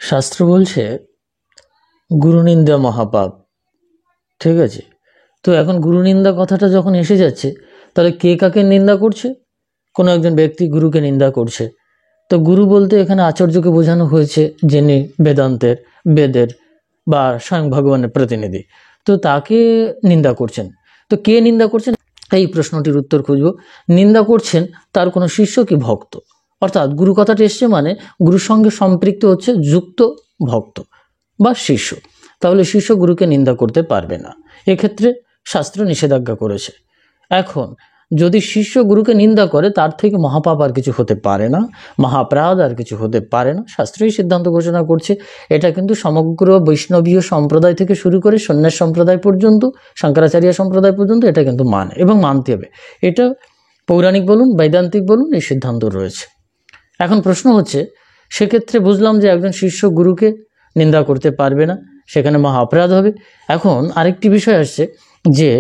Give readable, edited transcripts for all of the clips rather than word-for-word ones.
শাস্ত্র বলছে গুরুনিন্দা মহাপাপ। ঠিক আছে, তো এখন গুরুনিন্দা কথাটা যখন এসে যাচ্ছে, তাহলে কে কাকে নিন্দা করছে? কোনো একজন ব্যক্তি গুরুকে নিন্দা করছে। তো গুরু বলতে এখানে আচার্যকে বোঝানো হয়েছে, যিনি বেদের বা স্বয়ং ভগবানের প্রতিনিধি। তো তাকে নিন্দা করছেন। তো কে নিন্দা করছেন, এই প্রশ্নটির উত্তর খুঁজব। নিন্দা করছেন তার কোনো শিষ্য কি ভক্ত, অর্থাৎ গুরু কথাটা এসছে মানে গুরুর সঙ্গে সম্পৃক্ত হচ্ছে যুক্ত ভক্ত বা শিষ্য। তাহলে শিষ্য গুরুকে নিন্দা করতে পারবে না, এক্ষেত্রে শাস্ত্র নিষেধাজ্ঞা করেছে। এখন যদি শিষ্য গুরুকে নিন্দা করে, তার থেকে মহাপাপ আর কিছু হতে পারে না, মহাপরাধ আর কিছু হতে পারে না। শাস্ত্রই সিদ্ধান্ত ঘোষণা করছে। এটা কিন্তু সমগ্র বৈষ্ণবীয় সম্প্রদায় থেকে শুরু করে সন্ন্যাস সম্প্রদায় পর্যন্ত, শঙ্করাচার্য সম্প্রদায় পর্যন্ত এটা কিন্তু মানে এবং মানতে হবে। এটা পৌরাণিক বলুন, বৈদান্তিক বলুন, এই সিদ্ধান্ত রয়েছে। এখন প্রশ্ন হচ্ছে, সেক্ষেত্রে বুঝলাম যে একজন শিষ্য গুরুকে নিন্দা করতে পারবে না, সেখানে মহা অপরাধ হবে। এখন আরেকটি বিষয় আসছে যে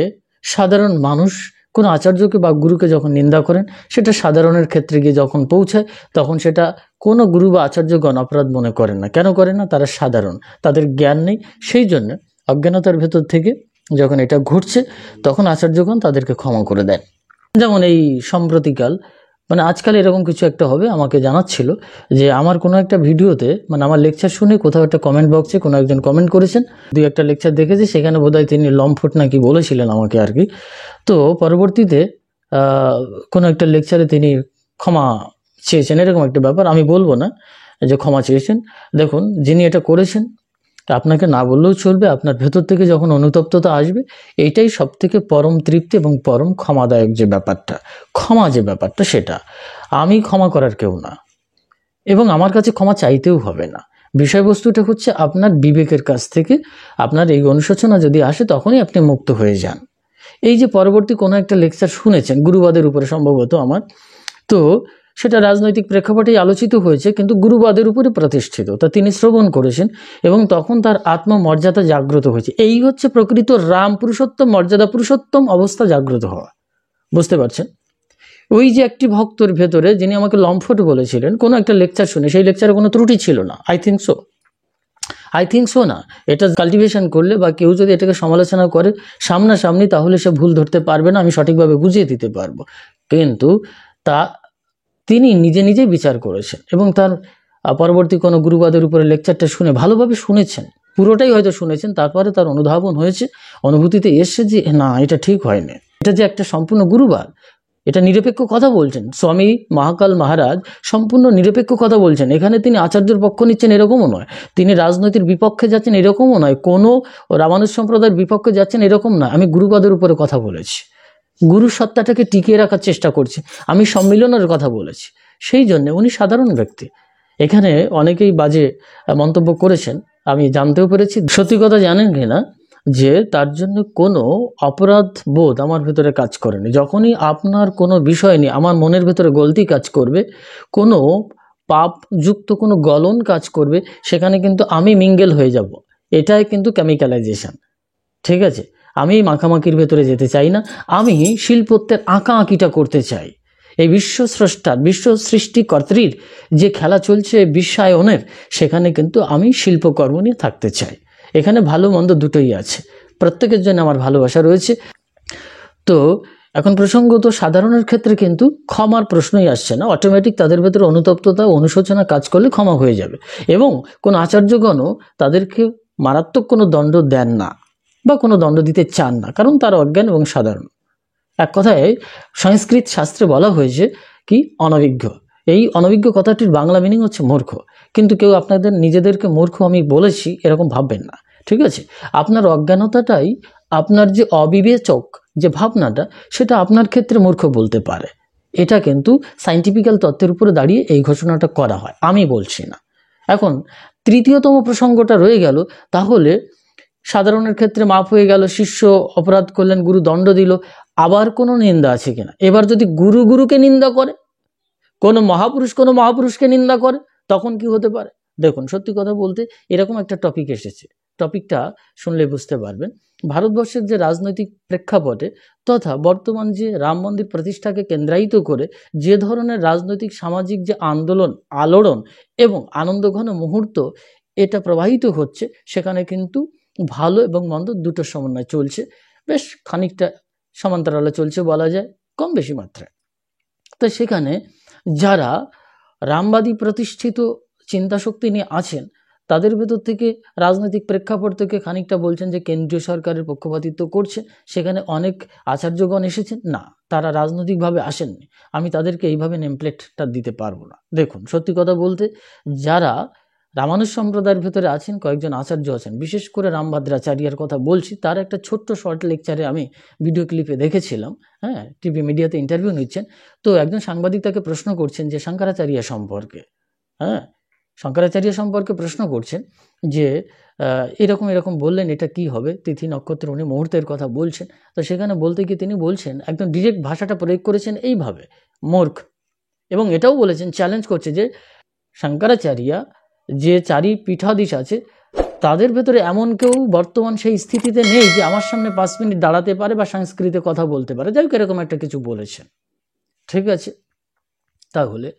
সাধারণ মানুষ কোনো আচার্যকে বা গুরুকে যখন নিন্দা করেন, সেটা সাধারণের ক্ষেত্রে গিয়ে যখন পৌঁছায়, তখন সেটা কোনো গুরু বা আচার্যগণ অপরাধ মনে করেন না। কেন করেন না? তারা সাধারণ, তাদের জ্ঞান নেই। সেই জন্য অজ্ঞানতার ভেতর থেকে যখন এটা ঘটছে, তখন আচার্যগণ তাদেরকে ক্ষমা করে দেন। যেমন এই সম্প্রতিকাল মানে আজকাল এরকম কিছু একটা হবে, আমাকে জানাচ্ছিল যে আমার কোনো একটা ভিডিওতে মানে আমার লেকচার শুনে কোথাও একটা কমেন্ট বক্সে কোনো একজন কমেন্ট করেছেন, দুই একটা লেকচার দেখেছি, সেখানে বোধহয় তিনি লম্ফট নাকি বলেছিলেন আমাকে আর কি। তো পরবর্তীতে কোনো একটা লেকচারে তিনি ক্ষমা চেয়েছেন, এরকম একটা ব্যাপার। আমি বলবো না যে ক্ষমা চেয়েছেন। দেখুন, যিনি এটা করেছেন আপনাকে না বললেও চলবে, আপনার ভেতর থেকে যখন অনুতপ্ততা আসবে, এইটাই সব থেকে পরম তৃপ্তি এবং পরম ক্ষমাদায়ক যে ব্যাপারটা, ক্ষমা যে ব্যাপারটা, সেটা আমি ক্ষমা করার কেউ না, এবং আমার কাছে ক্ষমা চাইতেও হবে না। বিষয়বস্তুটা হচ্ছে আপনার বিবেকের কাছ থেকে আপনার এই অনুশোচনা যদি আসে, তখনই আপনি মুক্ত হয়ে যান। এই যে পরবর্তী কোনো একটা লেকচার শুনেছেন গুরুবাদের উপরে সম্ভবত আমার, তো সেটা রাজনৈতিক প্রেক্ষাপটেই আলোচিত হয়েছে, কিন্তু গুরুবাদের উপরে প্রতিষ্ঠিত, তা তিনি শ্রবণ করেছেন এবং তখন তার আত্মমর্যাদা জাগ্রত হয়েছে। এই হচ্ছে প্রকৃত রাম পুরুষোত্তম, মর্যাদা পুরুষোত্তম অবস্থা জাগ্রত হওয়া। বুঝতে পারছেন? ওই যে একটি ভক্তর ভেতরে যিনি আমাকে লম্ফট বলেছিলেন কোনো একটা লেকচার শুনে, সেই লেকচারে কোনো ত্রুটি ছিল না, আই থিঙ্ক সো না। এটা কাল্টিভেশন করলে বা কেউ যদি এটাকে সমালোচনা করে সামনাসামনি, তাহলে সে ভুল ধরতে পারবে না, আমি সঠিকভাবে বুঝিয়ে দিতে পারবো। কিন্তু তা তিনি নিজে নিজেই বিচার করেছেন এবং তার পরবর্তী কোনো গুরুবাদের উপরে লেকচারটা শুনে ভালোভাবে শুনেছেন, পুরোটাই হয়তো শুনেছেন, তারপরে তার অনুধাবন হয়েছে, অনুভূতিতে এসছে যে না, এটা ঠিক হয়নি, এটা যে একটা সম্পূর্ণ গুরুবার, এটা নিরপেক্ষ কথা বলছেন। স্বামী মহাকাল মহারাজ সম্পূর্ণ নিরপেক্ষ কথা বলছেন। এখানে তিনি আচার্যের পক্ষ নিচ্ছেন এরকমও নয়, তিনি রাজনৈতিক বিপক্ষে যাচ্ছেন এরকমও নয়, কোনো রামানুজ সম্প্রদায়ের বিপক্ষে যাচ্ছেন এরকম না। আমি গুরুবাদের উপরে কথা বলেছি, গুরু সত্তাটাকে টিকিয়ে রাখার চেষ্টা করছি, আমি সম্মিলনের কথা বলেছি। সেই জন্য উনি সাধারণ ব্যক্তি। এখানে অনেকেই বাজে মন্তব্য করেছেন, আমি জানতেও পেরেছি। সত্যি কথা জানেন কিনা যে তার জন্য কোনো অপরাধ বোধ আমার ভেতরে কাজ করেনি। যখনই আপনার কোনো বিষয় নিয়ে আমার মনের ভেতরে গলতি কাজ করবে, কোনো পাপযুক্ত কোনো গলন কাজ করবে, সেখানে কিন্তু আমি মিঙ্গেল হয়ে যাব। এটাই কিন্তু কেমিক্যালাইজেশন। ঠিক আছে, আমি মাখামাখির ভেতরে যেতে চাই না, আমি শিল্পত্বের আঁকা আঁকিটা করতে চাই। এই বিশ্ব স্রষ্টার, বিশ্ব সৃষ্টিকর্ত্রীর যে খেলা চলছে বিশ্বায়নের, সেখানে কিন্তু আমি শিল্পকর্ম নিয়ে থাকতে চাই। এখানে ভালো মন্দ দুটোই আছে, প্রত্যেকের জন্য আমার ভালোবাসা রয়েছে। তো এখন প্রসঙ্গত সাধারণের ক্ষেত্রে কিন্তু ক্ষমার প্রশ্নই আসছে না, অটোমেটিক তাদের ভেতরে অনুতপ্ততা, অনুশোচনা কাজ করলে ক্ষমা হয়ে যাবে। এবং কোন আচার্যগণও তাদেরকে মারাত্মক কোনো দণ্ড দেন না বা কোনো দণ্ড দিতে চান না, কারণ তারা অজ্ঞান এবং সাধারণ। এক কথায় সংস্কৃত শাস্ত্রে বলা হয়েছে কি, অনভিজ্ঞ। এই অনভিজ্ঞ কথাটির বাংলা মিনিং হচ্ছে মূর্খ। কিন্তু কেউ আপনাদের নিজেদেরকে মূর্খ আমি বলেছি এরকম ভাববেন না, ঠিক আছে? আপনার অজ্ঞানতাটাই, আপনার যে অবিবেচক যে ভাবনাটা, সেটা আপনার ক্ষেত্রে মূর্খ বলতে পারে। এটা কিন্তু সায়েন্টিফিক্যাল তত্ত্বের উপরে দাঁড়িয়ে এই ঘোষণাটা করা হয়, আমি বলছি না। এখন তৃতীয়তম প্রসঙ্গটা রয়ে গেল, তাহলে সাধারণের ক্ষেত্রে মাফ হয়ে গেল, শিষ্য অপরাধ করলেন, গুরু দণ্ড দিল, আবার কোনো নিন্দা আছে কিনা? এবার যদি গুরু গুরুকে নিন্দা করে, কোনো মহাপুরুষকে নিন্দা করে, তখন কি হতে পারে? দেখুন, সত্যি কথা বলতে এরকম একটা টপিক এসেছে, টপিকটা শুনলে বুঝতে পারবেন। ভারতবর্ষের যে রাজনৈতিক প্রেক্ষাপটে তথা বর্তমান যে রাম মন্দির প্রতিষ্ঠাকে কেন্দ্রায়িত করে যে ধরনের রাজনৈতিক সামাজিক যে আন্দোলন, আলোড়ন এবং আনন্দঘন মুহূর্ত এটা প্রবাহিত হচ্ছে, সেখানে কিন্তু ভালো এবং মন্দ দুটোর সমন্বয় চলছে, বেশ খানিকটা সমান্তরালে চলছে বলা যায়, কম বেশি মাত্রায়। তো সেখানে যারা রামবাদী প্রতিষ্ঠিত চিন্তাশক্তি নিয়ে আছেন, তাদের ভেতর থেকে রাজনৈতিক প্রেক্ষাপট থেকে খানিকটা বলছেন যে কেন্দ্রীয় সরকারের পক্ষপাতিত্ব করছে, সেখানে অনেক আচার্যগণ এসেছেন। না, তারা রাজনৈতিকভাবে আসেননি, আমি তাদেরকে এইভাবে নেমপ্লেটটা দিতে পারবো না। দেখুন, সত্যি কথা বলতে, যারা রামানুজ সম্প্রদায়ের ভেতরে আছেন, কয়েকজন আচার্য আছেন, বিশেষ করে রামভদ্রাচার্যের কথা বলছি, তার একটা ছোট্ট শর্ট লেকচারে আমি ভিডিও ক্লিপে দেখেছিলাম। হ্যাঁ, টিভি মিডিয়াতে ইন্টারভিউ নিচ্ছেন, তো একজন সাংবাদিক তাকে প্রশ্ন করছেন যে শঙ্করাচার্য সম্পর্কে, হ্যাঁ, শঙ্করাচার্য সম্পর্কে প্রশ্ন করছেন যে এরকম এরকম বললেন, এটা কি হবে, তিথি নক্ষত্র, উনি মুহূর্তের কথা বলছেন। তো সেখানে বলতে গিয়ে তিনি বলছেন, একদম ডিরেক্ট ভাষাটা প্রয়োগ করেছেন এইভাবে, মূর্খ, এবং এটাও বলেছেন, চ্যালেঞ্জ করছে যে শঙ্করাচার্য যে চারি পীঠাধীশ আছে, তাদের ভেতরে এমন কেউ বর্তমান সেই স্থিতিতে নেই যে আমার সামনে 5 মিনিট দাঁড়াতে পারে বা সংস্কৃতে কথা বলতে পারে, যাই হোক এরকম একটা কিছু বলেছেন। ঠিক আছে, তাহলে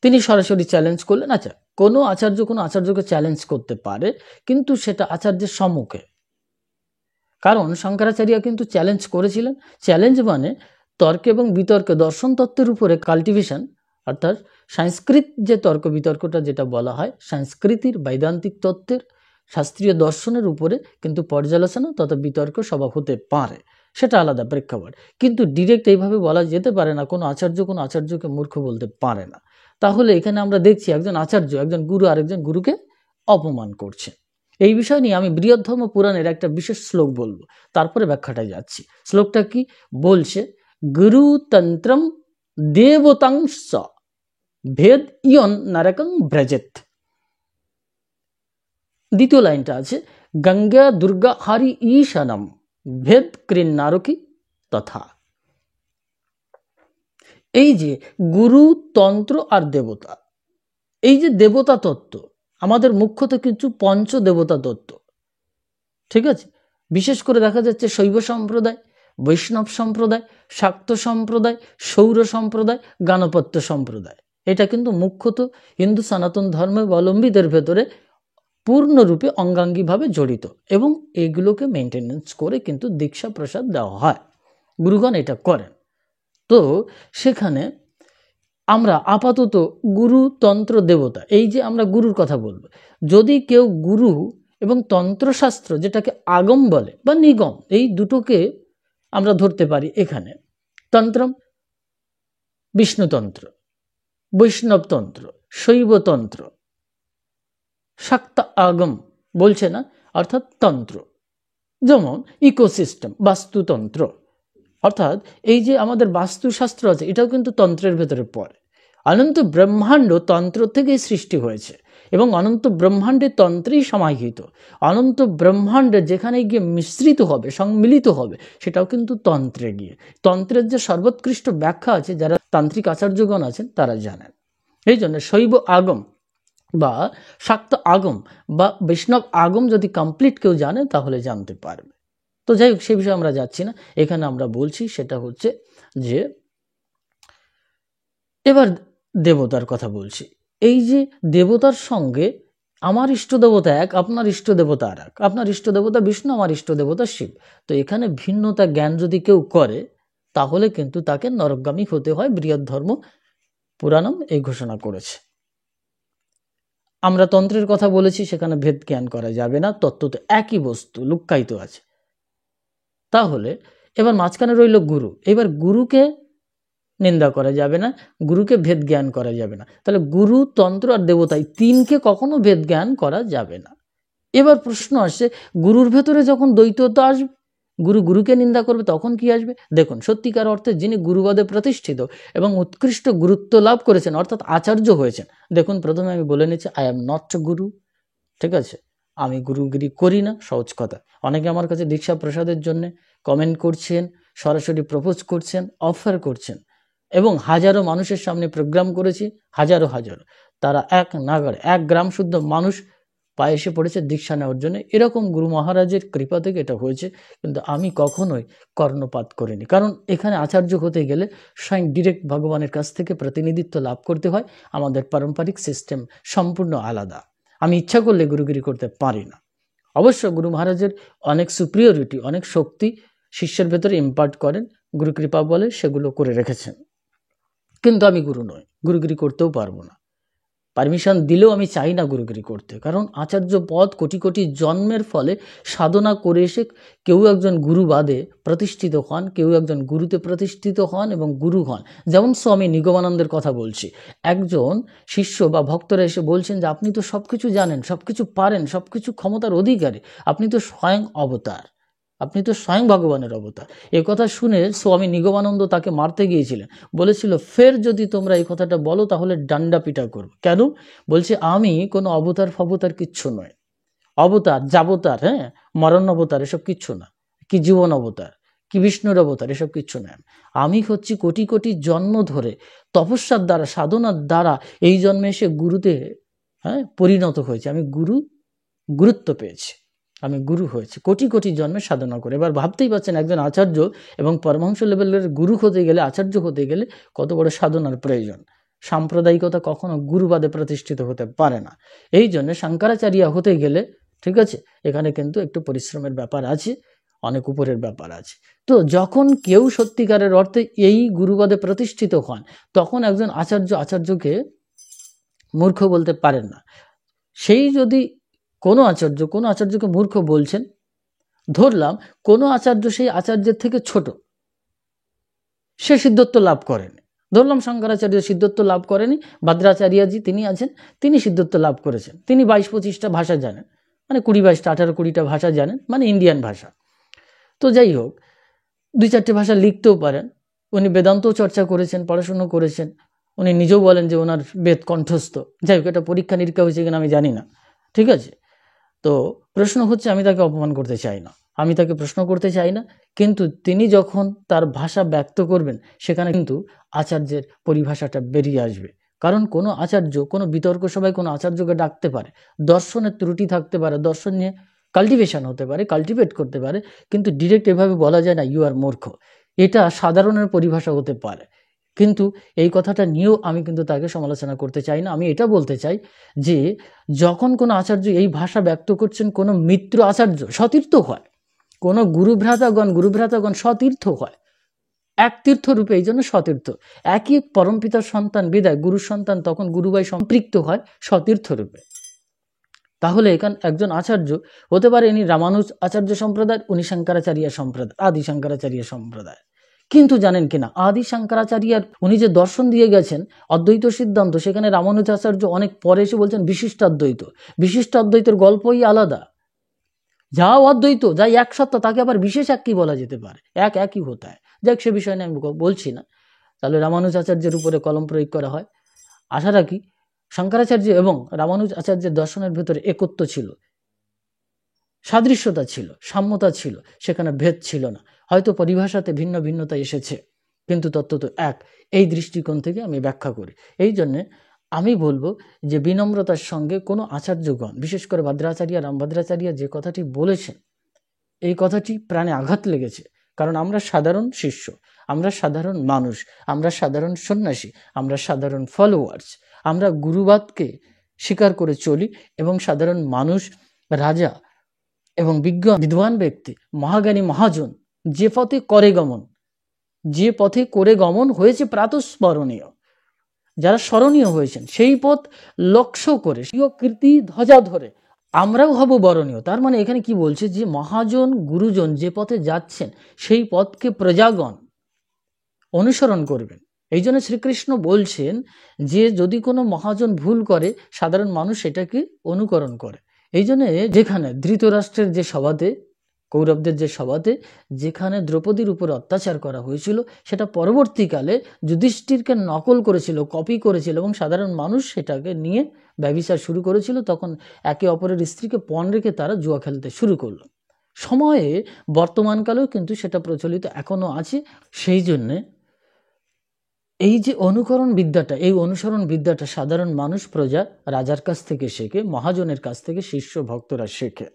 তিনি সরাসরি চ্যালেঞ্জ করলেন। আচ্ছা, কোনো আচার্যকে চ্যালেঞ্জ করতে পারে, কিন্তু সেটা আচার্যের সম্মুখে, কারণ শঙ্করাচার্য কিন্তু চ্যালেঞ্জ করেছিলেন। চ্যালেঞ্জ মানে তর্ক এবং বিতর্ক, দর্শন তত্ত্বের উপরে কাল্টিভেশন, অর্থাৎ সংস্কৃত যে তর্ক বিতর্কটা যেটা বলা হয়, সংস্কৃতির বৈদান্তিক তত্ত্বের শাস্ত্রীয় দর্শনের উপরে কিন্তু পর্যালোচনা তথা বিতর্ক সভা হতে পারে, সেটা আলাদা প্রেক্ষাপট। কিন্তু ডিরেক্ট এইভাবে বলা যেতে পারে না, কোনো আচার্যকে মূর্খ বলতে পারে না। তাহলে এখানে আমরা দেখছি একজন আচার্য, একজন গুরু আরেকজন গুরুকে অপমান করছে। এই বিষয় নিয়ে আমি বৃহদ্ধর্ম পুরাণের একটা বিশেষ শ্লোক বলবো, তারপরে ব্যাখ্যাটায় যাচ্ছি। শ্লোকটা কি বলছে? গুরুতন্ত্রম দেবতাংশ ভেদ ইয়ন নরকং ব্রজেত। দ্বিতীয় লাইনটা আছে, গঙ্গা দুর্গা হারি ঈশানম ভেদ কৃন্নারকি তথা। এই যে গুরু, তন্ত্র আর দেবতা, এই যে দেবতা তত্ত্ব, আমাদের মুখ্যত কিছু পঞ্চ দেবতা তত্ত্ব, ঠিক আছে, বিশেষ করে দেখা যাচ্ছে শৈব সম্প্রদায়, বৈষ্ণব সম্প্রদায়, শাক্ত সম্প্রদায়, সৌর সম্প্রদায়, গাণপত্য সম্প্রদায়, এটা কিন্তু মুখ্যত হিন্দু সনাতন ধর্মাবলম্বীদের ভেতরে পূর্ণরূপে অঙ্গাঙ্গিভাবে জড়িত, এবং এগুলোকে মেনটেনেন্স করে কিন্তু দীক্ষা প্রসাদ দেওয়া হয়, গুরুগণ এটা করেন। তো সেখানে আমরা আপাতত গুরু, তন্ত্র, দেবতা, এই যে আমরা গুরুর কথা বলবো, যদি কেউ গুরু এবং তন্ত্রশাস্ত্র, যেটাকে আগম বলে বা নিগম, এই দুটোকে আমরা ধরতে পারি। এখানে তন্ত্রম বিষ্ণুতন্ত্র, বৈষ্ণবতন্ত্র, শৈবতন্ত্র, শাক্ত আগম বলছে না, অর্থাৎ তন্ত্র, যেমন ইকোসিস্টেম, বাস্তুতন্ত্র, অর্থাৎ এই যে আমাদের বাস্তুশাস্ত্র আছে, এটাও কিন্তু তন্ত্রের ভেতরে পড়ে। অনন্ত ব্রহ্মাণ্ড তন্ত্র থেকেই সৃষ্টি হয়েছে, এবং অনন্ত ব্রহ্মাণ্ডে তন্ত্রেই সমাহিত। অনন্ত ব্রহ্মাণ্ডে যেখানে গিয়ে মিশ্রিত হবে, সম্মিলিত হবে, সেটাও কিন্তু তন্ত্রে গিয়ে। তন্ত্রের যে সর্বোৎকৃষ্ট ব্যাখ্যা আছে, যারা তান্ত্রিক আচার্যগণ আছেন তারা জানেন। এই জন্য শৈব আগম বা শাক্ত আগম বা বৈষ্ণব আগম যদি কমপ্লিট কেউ জানে, তাহলে জানতে পারবে। তো যাই হোক, সে বিষয়ে আমরা যাচ্ছি না, এখানে আমরা বলছি সেটা হচ্ছে যে এবার দেবতার কথা বলছি। এই যে দেবতার সঙ্গে আমার ইষ্ট দেবতা এক, আপনার ইষ্ট দেবতা আর এক, আপনার ইষ্ট দেবতা বিষ্ণু, আমার ইষ্ট দেবতা শিব। তো এখানে ভিন্নতা জ্ঞান যদি কেউ করে, তাহলে কিন্তু তাকে নরকগামী হতে হয়, বৃহদ্ধর্ম পুরাণম এই ঘোষণা করেছে। আমরা তন্ত্রের কথা বলেছি, সেখানে ভেদ জ্ঞান করা যাবে না, তত্ত্ব তো একই বস্তু লুক্কায়িত আছে। তাহলে এবার মাঝখানে রইল গুরু। এবার গুরুকে নিন্দা করা যাবে না, গুরুকে ভেদ জ্ঞান করা যাবে না। তাহলে গুরু, তন্ত্র আর দেবতাই তিনকে কখনো ভেদ জ্ঞান করা যাবে না। এবার প্রশ্ন আসছে, গুরুর ভেতরে যখন দ্বৈততা আসবে, গুরুকে নিন্দা করবে, তখন কি আসবে? দেখুন, সত্যিকার অর্থে যিনি গুরুবাদে প্রতিষ্ঠিত এবং উৎকৃষ্ট গুরুত্ব লাভ করেছেন, অর্থাৎ আচার্য হয়েছেন। দেখুন, প্রথমে আমি বলে নিচ্ছি, আই এম নট গুরু, ঠিক আছে, আমি গুরুগিরি করি না, সহজ কথা। অনেকে আমার কাছে দীক্ষা প্রসাদের জন্য কমেন্ট করছেন, সরাসরি প্রপোজ করছেন, অফার করছেন, এবং হাজারো মানুষের সামনে প্রোগ্রাম করেছি, হাজারো তারা এক নাগাড়ে 1 গ্রাম শুদ্ধ মানুষ পায়ে এসে পড়েছে দীক্ষা নেওয়ার জন্য। এরকম গুরু মহারাজের কৃপা থেকে এটা হয়েছে, কিন্তু আমি কখনোই কর্ণপাত করিনি। কারণ এখানে আচার্য হতে গেলে স্বয়ং ডিরেক্ট ভগবানের কাছ থেকে প্রতিনিধিত্ব লাভ করতে হয়। আমাদের পারম্পরিক সিস্টেম সম্পূর্ণ আলাদা। আমি ইচ্ছা করলে গুরুগিরি করতে পারি না। অবশ্য গুরু মহারাজের অনেক সুপ্রিয়রিটি, অনেক শক্তি শিষ্যের ভেতরে ইম্পার্ট করেন, গুরু কৃপা বলে সেগুলো করে রেখেছেন। কিন্তু আমি গুরু নই, গুরুগিরি করতেও পারবো না। পারমিশন দিলেও আমি চাই না গুরুগিরি করতে, কারণ আচার্য পদ কোটি কোটি জন্মের ফলে সাধনা করে এসে কেউ একজন গুরু বাদে প্রতিষ্ঠিত হন, কেউ একজন গুরুতে প্রতিষ্ঠিত হন এবং গুরু হন। যেমন স্বামী নিগমানন্দের কথা বলছি, একজন শিষ্য বা ভক্তরা এসে বলছেন যে আপনি তো সব কিছু জানেন, সব কিছু পারেন, সব কিছু ক্ষমতার অধিকারী, আপনি তো স্বয়ং অবতার, আপনি তো স্বয়ং ভগবানের অবতার। এ কথা শুনে স্বামী নিগমানন্দ তাকে মারতে গিয়েছিলেন, বলেছিল ফের যদি তোমরা এই কথাটা বলো তাহলে ডান্ডা পিটা করবো। কেন? বলছে আমি কোনো অবতার ফবতার কিচ্ছু নয়, অবতার যাবতার, হ্যাঁ, মরণ অবতার এসব কিচ্ছু না, কি জীবন অবতার, কি বিষ্ণুর অবতার, এসব কিচ্ছু নয়। আমি হচ্ছি কোটি কোটি জন্ম ধরে তপস্যার দ্বারা, সাধনার দ্বারা এই জন্মে এসে গুরুতে পরিণত হয়েছে। আমি গুরুত্ব পেয়েছি, আমি গুরু হয়েছি কোটি কোটি জন্মে সাধনা করে। এবার ভাবতেই পারছেন একজন আচার্য এবং পরমহংস লেভেলের গুরু হতে গেলে, আচার্য হতে গেলে কত বড় সাধনার প্রয়োজন। সাম্প্রদায়িকতা কখনো গুরুবাদে প্রতিষ্ঠিত হতে পারে না। এই জন্য শঙ্করাচার্য হতে গেলে, ঠিক আছে, এখানে কিন্তু একটু পরিশ্রমের ব্যাপার আছে, অনেক উপরের ব্যাপার আছে। তো যখন কেউ সত্যিকারের অর্থে এই গুরুবাদে প্রতিষ্ঠিত হন, তখন একজন আচার্যকে মূর্খ বলতে পারেন না। সেই যদি কোনো আচার্যকে মূর্খ বলছেন, ধরলাম কোনো আচার্য সেই আচার্যের থেকে ছোট, সে সিদ্ধত্ব লাভ করেনি। ধরলাম শঙ্করাচার্য সিদ্ধত্ব লাভ করেনি, ভদ্রাচার্যজি তিনি আছেন, তিনি সিদ্ধত্ব লাভ করেছেন, তিনি 22-25টা ভাষা জানেন, মানে 20-22টা 18-20টা ভাষা জানেন, মানে ইন্ডিয়ান ভাষা। তো যাই হোক, 2-4টে ভাষা লিখতেও পারেন। উনি বেদান্তও চর্চা করেছেন, পড়াশুনো করেছেন, উনি নিজেও বলেন যে ওনার বেদ কণ্ঠস্থ। যাই হোক, এটা পরীক্ষা নিরীক্ষা হয়েছে কিনা আমি জানি না, ঠিক আছে। তো প্রশ্ন হচ্ছে, আমি তাকে অপমান করতে চাই না, আমি তাকে প্রশ্ন করতে চাই না, কিন্তু তিনি যখন তার ভাষা ব্যক্ত করবেন সেখানে কিন্তু আচার্যের পরিভাষাটা বেরিয়ে আসবে। কারণ কোনো আচার্য কোনো বিতর্ক সভায় কোনো আচার্যকে ডাকতে পারে, দর্শনের ত্রুটি থাকতে পারে, দর্শন নিয়ে কাল্টিভেশন হতে পারে, কাল্টিভেট করতে পারে, কিন্তু ডিরেক্ট এভাবে বলা যায় না ইউ আর মূর্খ। এটা সাধারণের পরিভাষা হতে পারে, কিন্তু এই কথাটা নিয়েও আমি কিন্তু তাকে সমালোচনা করতে চাই না। আমি এটা বলতে চাই যে যখন কোনো আচার্য এই ভাষা ব্যক্ত করছেন, কোনো মিত্র আচার্য সতীর্থ হয়, কোনো গুরুভ্রাতাগণ সতীর্থ হয়, এক তীর্থ রূপে, এই জন্য সতীর্থ। একই পরমপিতার সন্তান বিদায় গুরুর সন্তান তখন গুরুভাই সম্পৃক্ত হয় সতীর্থ রূপে। তাহলে এখানে একজন আচার্য হতে পারে ইনি রামানুজ আচার্য সম্প্রদায়, উনি শঙ্করাচার্য সম্প্রদায়, আদি শঙ্করাচার্য সম্প্রদায়। কিন্তু জানেন কিনা, আদি শঙ্করাচার্যর উনি যে দর্শন দিয়ে গেছেন অদ্বৈত সিদ্ধান্ত, সেখানে রামানুজাচার্য অনেক পরে এসে বলছেন বিশিষ্টাদ্বৈত। বিশিষ্টাদ্বৈতের গল্পই আলাদা। যা অদ্বৈত, যা এক সত্তা, তাকে আবার বিশেষ এক কি বলা যেতে পারে, একই হতে হয়। যাক, সে বিষয় নিয়ে আমি বলছি না। তাহলে রামানুজাচার্যের উপরে কলম প্রয়োগ করা হয়। আশা রাখি শঙ্করাচার্য এবং রামানুজ আচার্যের দর্শনের ভেতরে একত্ব ছিল, সাদৃশ্যতা ছিল, সাম্যতা ছিল, সেখানে ভেদ ছিল না। হয়তো পরিভাষাতে ভিন্ন ভিন্নতা এসেছে, কিন্তু তত্ত্ব তো এক। এই দৃষ্টিকোণ থেকে আমি ব্যাখ্যা করি। এই জন্যে আমি বলবো যে বিনম্রতার সঙ্গে কোনো আচার্যগণ, বিশেষ করে ভদ্রাচার্য, রামভদ্রাচার্য যে কথাটি বলেছেন, এই কথাটি প্রাণে আঘাত লেগেছে। কারণ আমরা সাধারণ শিষ্য, আমরা সাধারণ মানুষ, আমরা সাধারণ সন্ন্যাসী, আমরা সাধারণ ফলোয়ার্স, আমরা গুরুবাদকে স্বীকার করে চলি এবং সাধারণ মানুষ, রাজা এবং বিদ্বান ব্যক্তি, মহাজ্ঞানী মহাজন যে পথে করে গমন হয়েছে প্রাতঃস্মরণীয়, যারা স্মরণীয় হয়েছেন, সেই পথ লক্ষ্য করে স্বীয় কীর্তি ধ্বজা ধরে আমরাও হব বরণীয়। তার মানে এখানে কি বলছে যে মহাজন গুরুজন যে পথে যাচ্ছেন সেই পথকে প্রজাগণ অনুসরণ করবেন। এই জন্য শ্রীকৃষ্ণ বলছেন যে যদি কোনো মহাজন ভুল করে, সাধারণ মানুষ সেটাকে অনুকরণ করে। এই জন্য যেখানে ধৃতরাষ্ট্রের যে সভাতে, কৌরবদের যে সভাতে যেখানে দ্রৌপদীর উপর অত্যাচার করা হয়েছিল, সেটা পরবর্তীকালে যুধিষ্ঠিরকে নকল করেছিল, কপি করেছিল, এবং সাধারণ মানুষ সেটাকে নিয়ে ব্যভিচার শুরু করেছিল। তখন একে অপরের স্ত্রীকে পণ রেখে তারা জুয়া খেলতে শুরু করলো। সময়ে বর্তমানকালেও কিন্তু সেটা প্রচলিত এখনো আছে। সেই জন্যে এই যে অনুকরণ বিদ্যাটা, এই অনুসরণ বিদ্যাটা সাধারণ মানুষ, প্রজা, রাজার কাছ থেকে শেখে, মহাজনের কাছ থেকে শিষ্য ভক্তরা শেখে।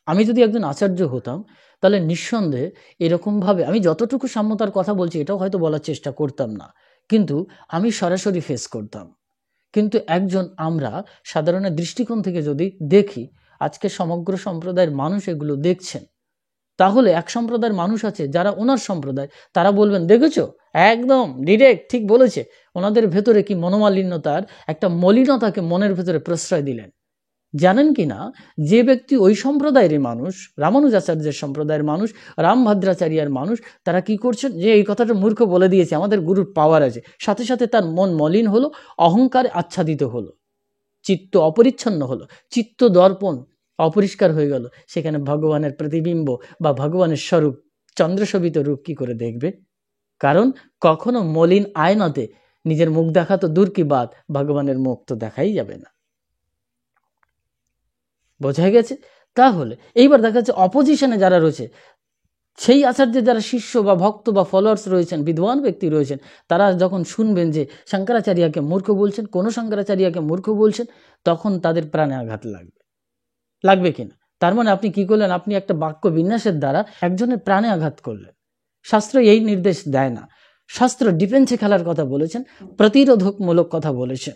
আমি যদি একজন আচার্য হতাম তাহলে নিঃসন্দেহে এরকমভাবে, আমি যতটুকু সাম্যতার কথা বলছি এটাও হয়তো বলার চেষ্টা করতাম না, কিন্তু আমি সরাসরি ফেস করতাম। কিন্তু একজন আমরা সাধারণের দৃষ্টিকোণ থেকে যদি দেখি, আজকে সমগ্র সম্প্রদায়ের মানুষ এগুলো দেখছেন, তাহলে এক সম্প্রদায়ের মানুষ আছে যারা ওনার সম্প্রদায়, তারা বলবেন দেখেছো একদম ডিরেক্ট ঠিক বলেছে। ওনাদের ভেতরে কি মনোমালিন্যতার একটা মলিনতাকে মনের ভেতরে প্রশ্রয় দিলেন। জানেন কি না, যে ব্যক্তি ওই সম্প্রদায়ের মানুষ, রামানুজাচার্যের সম্প্রদায়ের মানুষ, রামভদ্রাচার্যের মানুষ, তারা কি করছেন, যে এই কথাটা মূর্খ বলে দিয়েছে আমাদের গুরুর পাওয়ার আছে, সাথে সাথে তার মন মলিন হলো, অহংকার আচ্ছাদিত হলো, চিত্ত অপরিচ্ছন্ন হলো, চিত্ত দর্পণ অপরিষ্কার হয়ে গেল। সেখানে ভগবানের প্রতিবিম্ব বা ভগবানের স্বরূপ, চন্দ্রশোভিত রূপ কি করে দেখবে? কারণ কখনো মলিন আয়নাতে নিজের মুখ দেখা তো দূর কি বাদ, ভগবানের মুখ তো দেখাই যাবে না। বোঝা গেছে? তাহলে এইবার দেখা যাচ্ছে অপোজিশনে যারা রয়েছে, সেই আচার্যের যারা শিষ্য বা ভক্ত বা ফলোয়ার্স রয়েছেন, বিদ্বান ব্যক্তি রয়েছেন, তারা যখন শুনবেন যে শঙ্করাচার্যকে মূর্খ বলছেন, কোনো শঙ্করাচার্যকে মূর্খ বলছেন, তখন তাদের প্রাণে আঘাত লাগবে কিনা? তার মানে আপনি কি করলেন, আপনি একটা বাক্য বিন্যাসের দ্বারা একজনের প্রাণে আঘাত করলেন। শাস্ত্র এই নির্দেশ দেয় না। শাস্ত্র ডিফেন্সে খেলার কথা বলেছেন, প্রতিরোধকমূলক কথা বলেছেন,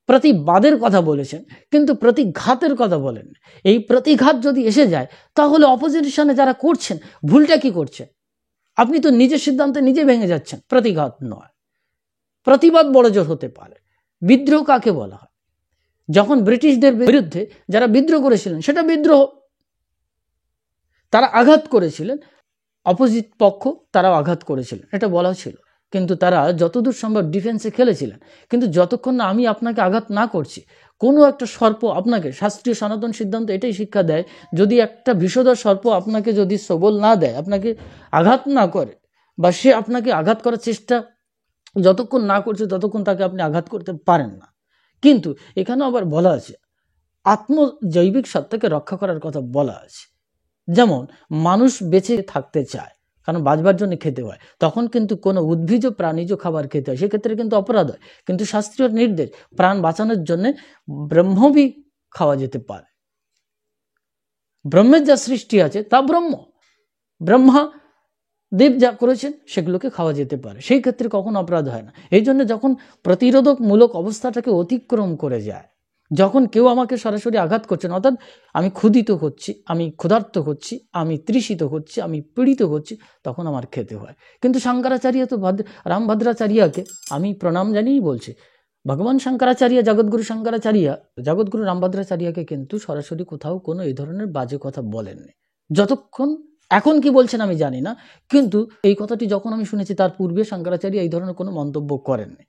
প্রতিবাদের কথা বলেছেন, কিন্তু প্রতিঘাতের কথা বলেন। এই প্রতিঘাত যদি এসে যায়, তাহলে অপোজিশনে যারা করছেন ভুলটা কি করছেন? আপনি তো নিজের সিদ্ধান্তে নিজে ভেঙে যাচ্ছেন। প্রতিঘাত নয়, প্রতিবাদ বড় জোর হতে পারে। বিদ্রোহ কাকে বলা হয়? যখন ব্রিটিশদের বিরুদ্ধে যারা বিদ্রোহ করেছিলেন, সেটা বিদ্রোহ। তারা আঘাত করেছিলেন, অপোজিট পক্ষ তারাও আঘাত করেছিলেন, এটা বলা ছিল। কিন্তু তারা যতদূর সম্ভব ডিফেন্সে খেলেছিলেন। কিন্তু যতক্ষণ না আমি আপনাকে আঘাত না করছি, কোনো একটা সর্প আপনাকে, শাস্ত্রীয় সনাতন সিদ্ধান্ত এটাই শিক্ষা দেয়, যদি একটা বিষধর সর্প আপনাকে যদি সবল না দেয়, আপনাকে আঘাত না করে, বা সে আপনাকে আঘাত করার চেষ্টা যতক্ষণ না করছে, ততক্ষণ তাকে আপনি আঘাত করতে পারেন না। কিন্তু এখানেও আবার বলা আছে, আত্মজৈবিক সত্তাকে রক্ষা করার কথা বলা আছে। যেমন মানুষ বেঁচে থাকতে চায়, কারণ বাঁচবার জন্য খেতে হয়, তখন কিন্তু কোনো উদ্ভিজ প্রাণীজ খাবার খেতে হয়, সেক্ষেত্রে কিন্তু অপরাধ হয়। কিন্তু শাস্ত্রীয় নির্দেশ, প্রাণ বাঁচানোর জন্য ব্রহ্মবি খাওয়া যেতে পারে। ব্রহ্মের যা সৃষ্টি আছে তা ব্রহ্মা দেব যা করেছেন সেগুলোকে খাওয়া যেতে পারে, সেই ক্ষেত্রে কখনো অপরাধ হয় না। এই জন্য যখন প্রতিরোধকমূলক অবস্থাটাকে অতিক্রম করে যায়, যখন কেউ আমাকে সরাসরি আঘাত করছেন, অর্থাৎ আমি ক্ষুধিত হচ্ছি, আমি ক্ষুধার্ত হচ্ছি, আমি তৃষিত হচ্ছি, আমি পীড়িত হচ্ছি, তখন আমার খেতে হয়। কিন্তু শঙ্করাচার্য তো রামভদ্রাচার্যকে আমি প্রণাম জানিয়েই বলছি, ভগবান শঙ্করাচার্য, জগৎগুরু শঙ্করাচার্য, জগৎগুরু রামভদ্রাচার্যকে কিন্তু সরাসরি কোথাও কোনো এই ধরনের বাজে কথা বলেননি। যতক্ষণ, এখন কি বলছেন আমি জানি না, কিন্তু এই কথাটি যখন আমি শুনেছি, তার পূর্বে শঙ্করাচার্য এই ধরনের কোনো মন্তব্য করেননি।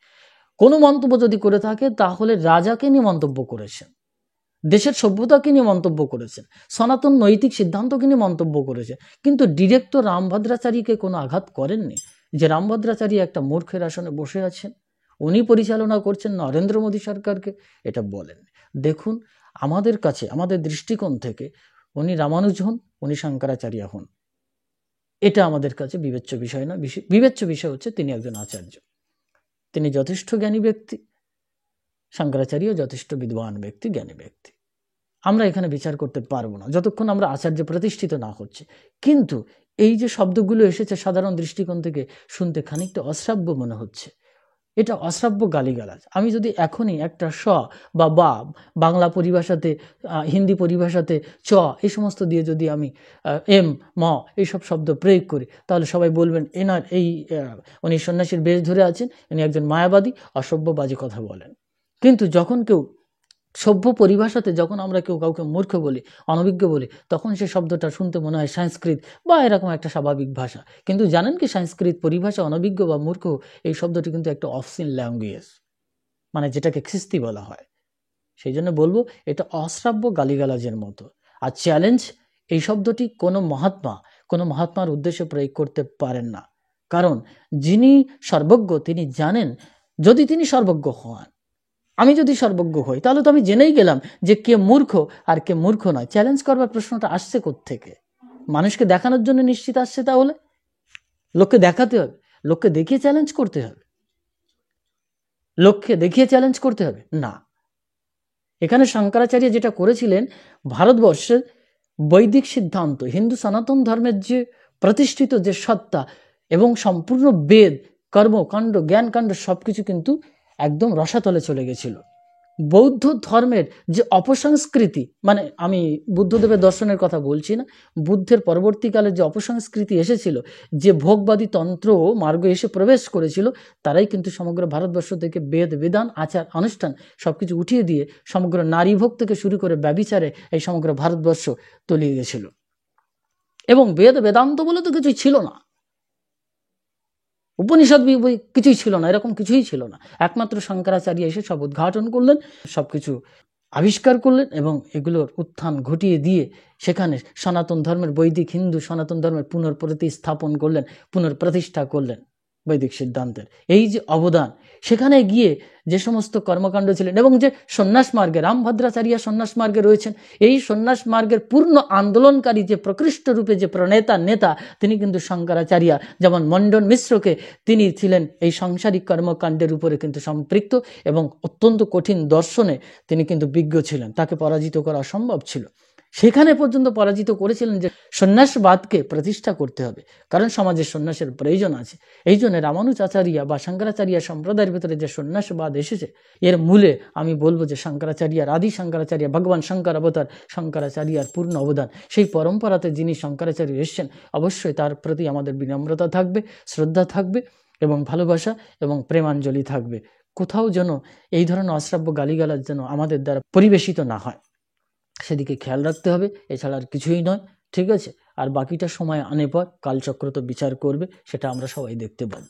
কোনো মন্তব্য যদি করে থাকে, তাহলে রাজাকে নিয়ে মন্তব্য করেছেন, দেশের সভ্যতাকে নিয়ে মন্তব্য করেছেন, সনাতন নৈতিক সিদ্ধান্তকে নিয়ে মন্তব্য করেছেন, কিন্তু ডিরেক্ট তো রামভদ্রাচার্যকে কোনো আঘাত করেননি। যে রামভদ্রাচার্য একটা মূর্খের আসনে বসে আছেন, উনি পরিচালনা করছেন নরেন্দ্র মোদী সরকারকে, এটা বলেন। দেখুন, আমাদের কাছে, আমাদের দৃষ্টিকোণ থেকে উনি রামানুজ হন, উনি শঙ্করাচার্য হন, এটা আমাদের কাছে বিবেচ্য বিষয় না। বিবেচ্য বিষয় হচ্ছে তিনি একজন আচার্য, তিনি যথেষ্ট জ্ঞানী ব্যক্তি, শঙ্করাচার্য যথেষ্ট বিদ্বান ব্যক্তি, জ্ঞানী ব্যক্তি। আমরা এখানে বিচার করতে পারবো না যতক্ষণ আমরা আচার্য প্রতিষ্ঠিত না হচ্ছে। কিন্তু এই যে শব্দগুলো এসেছে, সাধারণ দৃষ্টিকোণ থেকে শুনতে খানিকটা অশ্রাব্য মনে হচ্ছে। এটা অশ্রাব্য গালিগালাজ। আমি যদি এখনই একটা স বা বাংলা পরিভাষাতে, হিন্দি পরিভাষাতে চ, এই সমস্ত দিয়ে যদি আমি এম, ম এইসব শব্দ প্রয়োগ করি, তাহলে সবাই বলবেন এনার উনি সন্ন্যাসীর বেশ ধরে আছেন, ইনি একজন মায়াবাদী, অসভ্য, বাজে কথা বলেন। কিন্তু যখন কেউ সভ্য পরিভাষাতে, যখন আমরা কেউ কাউকে মূর্খ বলি, অনভিজ্ঞ বলি, তখন সে শব্দটা শুনতে মনে হয় সংস্কৃত বা এরকম একটা স্বাভাবিক ভাষা। কিন্তু জানেন কি, সংস্কৃত পরিভাষা অনভিজ্ঞ বা মূর্খ এই শব্দটি কিন্তু একটা অফসিন ল্যাঙ্গুয়েজ, মানে যেটাকে খিস্তি বলা হয়। সেই জন্য বলবো এটা অশ্রাব্য গালিগালাজের মতো। আর চ্যালেঞ্জ, এই শব্দটি কোনো মহাত্মার উদ্দেশ্যে প্রয়োগ করতে পারেন না। কারণ যিনি সর্বজ্ঞ, তিনি জানেন, যদি তিনি সর্বজ্ঞ হন, আমি যদি সর্বজ্ঞ হই, তাহলে তো আমি জেনেই গেলাম যে কে মূর্খ আর কে মূর্খ নয়। চ্যালেঞ্জ করবার প্রশ্নটা আসছে কোত্থেকে? মানুষকে দেখানোর জন্য নিশ্চিত আসছে। তাহলে লোককে দেখাতে হবে, লোককে দেখিয়ে চ্যালেঞ্জ করতে হবে, লোককে দেখিয়ে চ্যালেঞ্জ করতে হবে না। এখানে শঙ্করাচার্য যেটা করেছিলেন, ভারতবর্ষের বৈদিক সিদ্ধান্ত, হিন্দু সনাতন ধর্মের যে প্রতিষ্ঠিত যে সত্তা এবং সম্পূর্ণ বেদ, কর্মকাণ্ড, জ্ঞানকাণ্ড সবকিছু কিন্তু একদম রসাতলে চলে গেছিল। বৌদ্ধ ধর্মের যে অপসংস্কৃতি, মানে আমি বুদ্ধদেবের দর্শনের কথা বলছি না, বুদ্ধের পরবর্তীকালে যে অপসংস্কৃতি এসেছিল, যে ভোগবাদী তন্ত্র মার্গ এসে প্রবেশ করেছিল, তারাই কিন্তু সমগ্র ভারতবর্ষ থেকে বেদ বিধান আচার অনুষ্ঠান সবকিছু উঠিয়ে দিয়ে সমগ্র নারী ভোগ থেকে শুরু করে ব্যভিচারে এই সমগ্র ভারতবর্ষ তলিয়ে গেছিল। এবং বেদ বেদান্ত বলে তো কিছুই ছিল না, উপনিষদ কিছুই ছিল না, এরকম কিছুই ছিল না। একমাত্র শঙ্করাচার্য এসে সব উদ্ঘাটন করলেন, সবকিছু আবিষ্কার করলেন এবং এগুলোর উত্থান ঘটিয়ে দিয়ে সেখানে সনাতন ধর্মের, বৈদিক হিন্দু সনাতন ধর্মের পুনঃপ্রতিস্থাপন করলেন, পুনঃপ্রতিষ্ঠা করলেন বৈদিক সিদ্ধান্তের। এই যে অবদান, সেখানে গিয়ে যে সমস্ত কর্মকাণ্ড ছিলেন এবং যে সন্ন্যাস মার্গে, রামভদ্রাচার্য সন্ন্যাস মার্গে রয়েছেন, এই সন্ন্যাস মার্গের পূর্ণ আন্দোলনকারী যে প্রকৃষ্ট রূপে যে প্রণেতা নেতা, তিনি কিন্তু শঙ্করাচার্য। যেমন মণ্ডন মিশ্রকে, তিনি ছিলেন এই সাংসারিক কর্মকাণ্ডের উপরে কিন্তু সম্পৃক্ত এবং অত্যন্ত কঠিন দর্শনে তিনি কিন্তু বিজ্ঞ ছিলেন, তাকে পরাজিত করা অসম্ভব ছিল। সেখানে পর্যন্ত পরাজিত করেছিলেন যে সন্ন্যাসবাদকে প্রতিষ্ঠা করতে হবে, কারণ সমাজে সন্ন্যাসের প্রয়োজন আছে। এই জন্য রামানুজাচার্য বা শঙ্করাচার্য সম্প্রদায়ের ভিতরে যে সন্ন্যাসবাদ এসেছে, এর মূলে আমি বলবো যে শঙ্করাচার্যের, আদি শঙ্করাচার্য, ভগবান শঙ্কর অবতার শঙ্করাচার্যের পূর্ণ অবদান। সেই পরম্পরাতে যিনি শঙ্করাচার্য এসেছেন, অবশ্যই তার প্রতি আমাদের বিনম্রতা থাকবে, শ্রদ্ধা থাকবে এবং ভালোবাসা এবং প্রেমাঞ্জলি থাকবে। কোথাও যেন এই ধরনের অশ্রাব্য গালিগালাজ যেন আমাদের দ্বারা পরিবেশিত না হয়, সেদিকে খেয়াল রাখতে হবে। এছাড়া আর কিছুই নয়, ঠিক আছে? আর বাকিটা সময় আনে পর কালচক্র তো বিচার করবে, সেটা আমরা সবাই দেখতে পাবো।